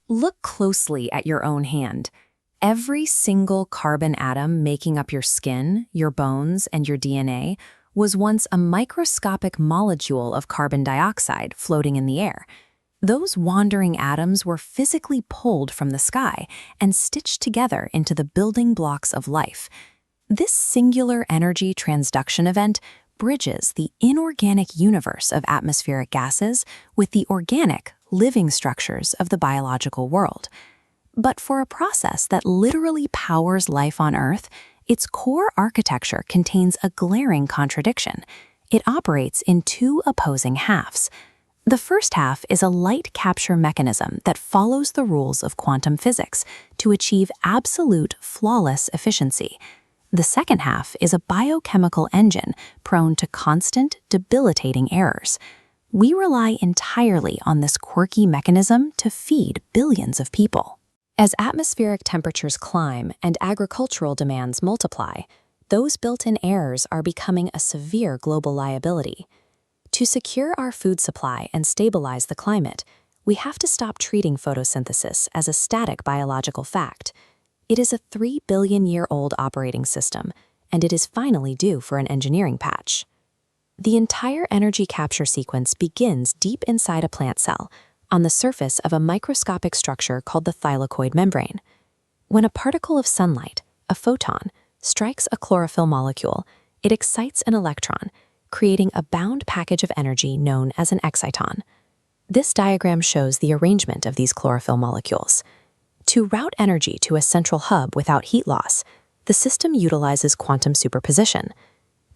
Look closely at your own hand. Every single carbon atom making up your skin, your bones, and your DNA was once a microscopic molecule of carbon dioxide floating in the air. Those wandering atoms were physically pulled from the sky and stitched together into the building blocks of life. This singular energy transduction event bridges the inorganic universe of atmospheric gases with the organic, living structures of the biological world. But for a process that literally powers life on Earth, its core architecture contains a glaring contradiction. It operates in two opposing halves. The first half is a light capture mechanism that follows the rules of quantum physics to achieve absolute, flawless efficiency. The second half is a biochemical engine prone to constant, debilitating errors. We rely entirely on this quirky mechanism to feed billions of people. As atmospheric temperatures climb and agricultural demands multiply, those built-in errors are becoming a severe global liability. To secure our food supply and stabilize the climate, we have to stop treating photosynthesis as a static biological fact. It is a 3 billion-year-old operating system, and it is finally due for an engineering patch. The entire energy capture sequence begins deep inside a plant cell, on the surface of a microscopic structure called the thylakoid membrane. When a particle of sunlight, a photon, strikes a chlorophyll molecule, it excites an electron, creating a bound package of energy known as an exciton. This diagram shows the arrangement of these chlorophyll molecules. To route energy to a central hub without heat loss, the system utilizes quantum superposition.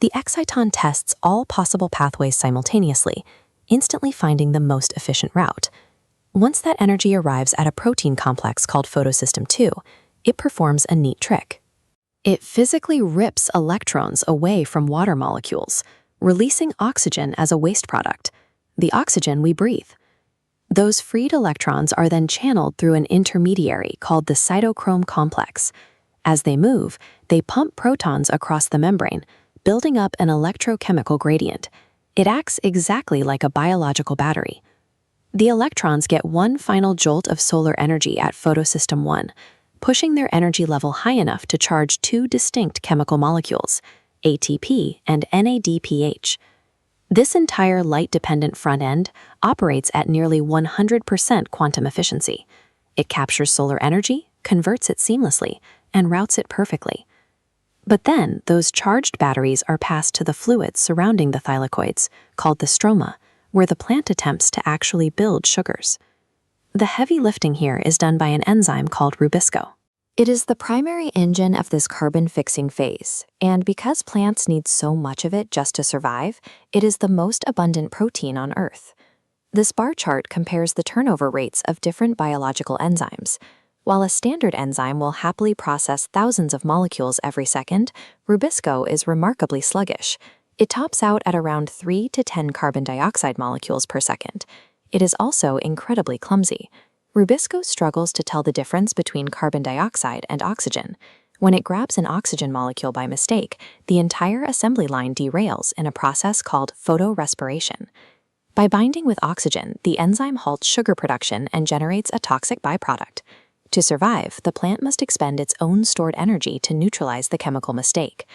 The exciton tests all possible pathways simultaneously, instantly finding the most efficient route. Once that energy arrives at a protein complex called Photosystem II, it performs a neat trick. It physically rips electrons away from water molecules, releasing oxygen as a waste product, the oxygen we breathe. Those freed electrons are then channeled through an intermediary called the Cytochrome complex. As they move, they pump protons across the membrane, building up an electrochemical gradient. It acts exactly like a biological battery. The electrons get one final jolt of solar energy at Photosystem I, pushing their energy level high enough to charge two distinct chemical molecules, ATP and NADPH. This entire light-dependent front end operates at nearly 100% quantum efficiency. It captures solar energy, converts it seamlessly, and routes it perfectly. But then, those charged batteries are passed to the fluids surrounding the thylakoids, called the stroma, where the plant attempts to actually build sugars. The heavy lifting here is done by an enzyme called Rubisco. It is the primary engine of this carbon-fixing phase, and because plants need so much of it just to survive, it is the most abundant protein on Earth. This bar chart compares the turnover rates of different biological enzymes. While a standard enzyme will happily process thousands of molecules every second, Rubisco is remarkably sluggish. It tops out at around 3 to 10 carbon dioxide molecules per second. It is also incredibly clumsy. Rubisco struggles to tell the difference between carbon dioxide and oxygen. When it grabs an oxygen molecule by mistake, the entire assembly line derails in a process called photorespiration. By binding with oxygen, the enzyme halts sugar production and generates a toxic byproduct. To survive, the plant must expend its own stored energy to neutralize the chemical mistake.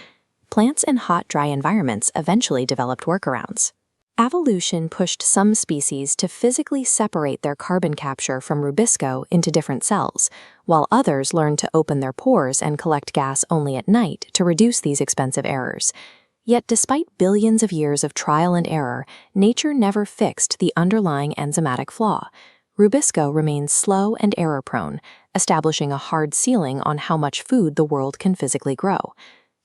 Plants in hot, dry environments eventually developed workarounds. Evolution pushed some species to physically separate their carbon capture from Rubisco into different cells, while others learned to open their pores and collect gas only at night to reduce these expensive errors. Yet despite billions of years of trial and error, nature never fixed the underlying enzymatic flaw. Rubisco remains slow and error-prone, establishing a hard ceiling on how much food the world can physically grow.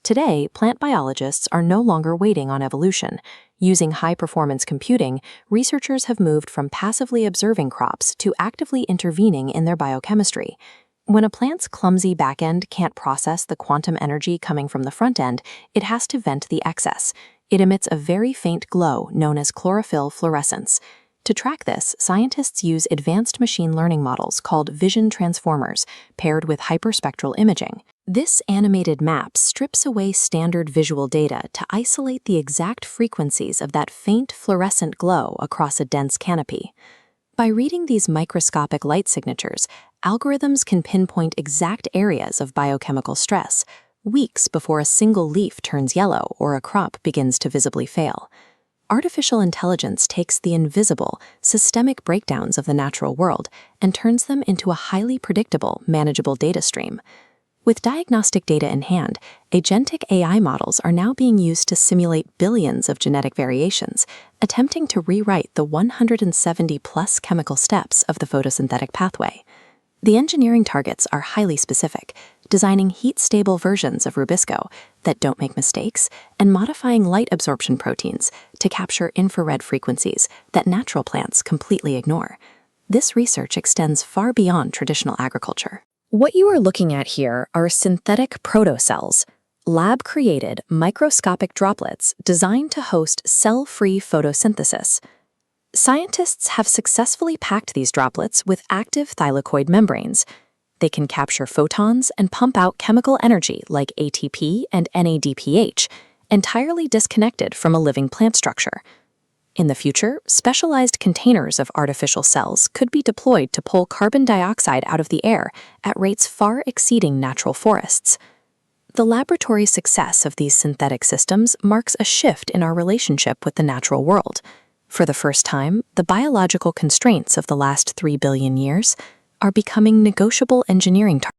Today, plant biologists are no longer waiting on evolution. Using high-performance computing, researchers have moved from passively observing crops to actively intervening in their biochemistry. When a plant's clumsy back end can't process the quantum energy coming from the front end, it has to vent the excess. It emits a very faint glow known as chlorophyll fluorescence. To track this, scientists use advanced machine learning models called vision transformers, paired with hyperspectral imaging. This animated map strips away standard visual data to isolate the exact frequencies of that faint fluorescent glow across a dense canopy. By reading these microscopic light signatures, algorithms can pinpoint exact areas of biochemical stress, weeks before a single leaf turns yellow or a crop begins to visibly fail. Artificial intelligence takes the invisible, systemic breakdowns of the natural world and turns them into a highly predictable, manageable data stream. With diagnostic data in hand, agentic AI models are now being used to simulate billions of genetic variations, attempting to rewrite the 170-plus chemical steps of the photosynthetic pathway. The engineering targets are highly specific, designing heat-stable versions of Rubisco that don't make mistakes, and modifying light absorption proteins to capture infrared frequencies that natural plants completely ignore. This research extends far beyond traditional agriculture. What you are looking at here are synthetic protocells, lab-created microscopic droplets designed to host cell-free photosynthesis. Scientists have successfully packed these droplets with active thylakoid membranes. They can capture photons and pump out chemical energy like ATP and NADPH, entirely disconnected from a living plant structure. In the future, specialized containers of artificial cells could be deployed to pull carbon dioxide out of the air at rates far exceeding natural forests. The laboratory success of these synthetic systems marks a shift in our relationship with the natural world. For the first time, the biological constraints of the last 3 billion years are becoming negotiable engineering targets.